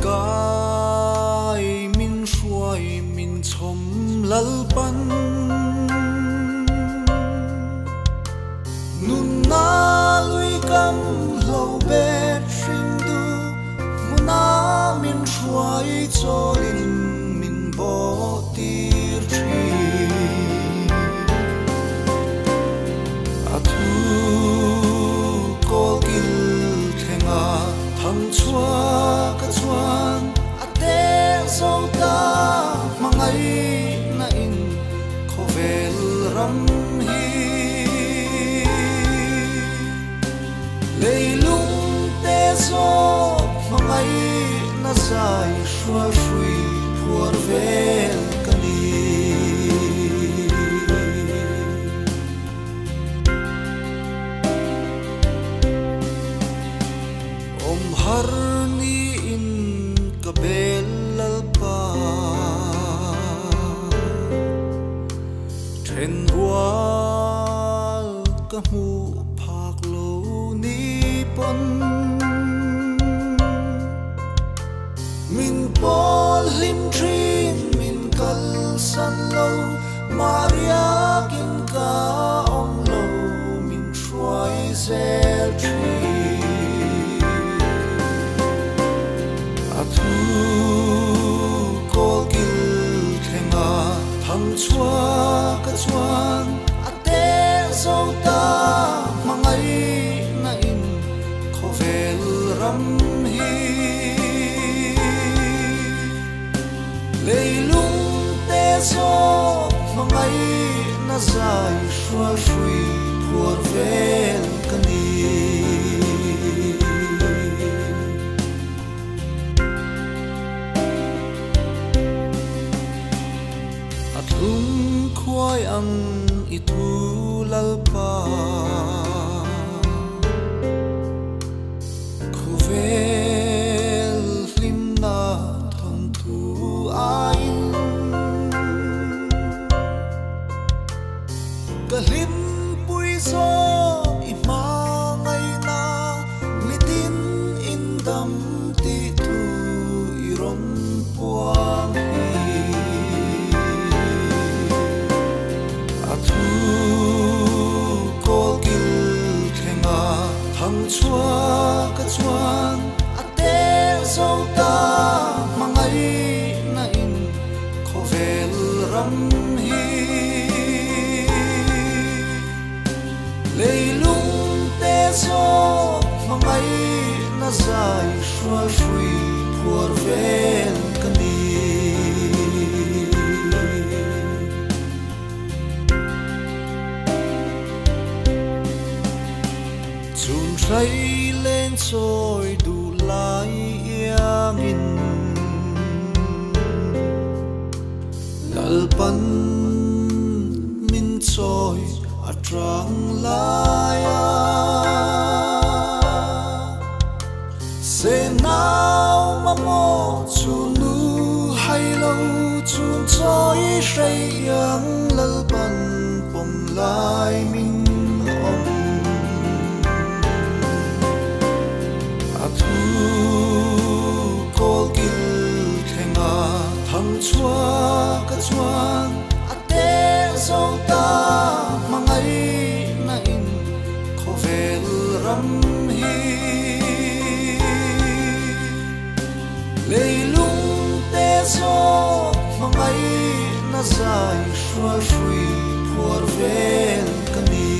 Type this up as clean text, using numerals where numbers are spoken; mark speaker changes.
Speaker 1: kai min shuai min chom lalpan nun na lui kam lo bet shing du muna min shuai cholin min bo tir tri atu kol gil thenga thang chua ka chuan ate zo ta mangai na in khovel ram hi leilung te zo mangai na sai shwa shui phur vel kani om har ni in kabel lalpa then rual ka mu phak lo ni pon min pol lim trin min kal san lo maria kin ka om lo min shuai zel tri atu kol gil thenga thang chua ka chuan ate zo ta mangai na in khovel ram hi leilung te zo mangai na zai shwa shui phur vel kani athum khwai ang itu lalpa khuvel lim na thon thu ain kalim pui zo i ma ngai na mitin indam ti tu iron puang atu kol gil thenga thang chua ka chuan ate zo ta mangai na in khovel ram hi leilung te zo mangai na zai shwa shui phur vel kani chun trai lên trôi đủ lại yang in lalpan min trôi atrang laya se nào mà mo chunu hay lâu chun trôi say yang lalpan pom lai min om atu kol gil thenga thang chua ka chuan ate zo ta mangai na in khovel ram hi leilung te zo mangai na zai shwa shui phur vel kani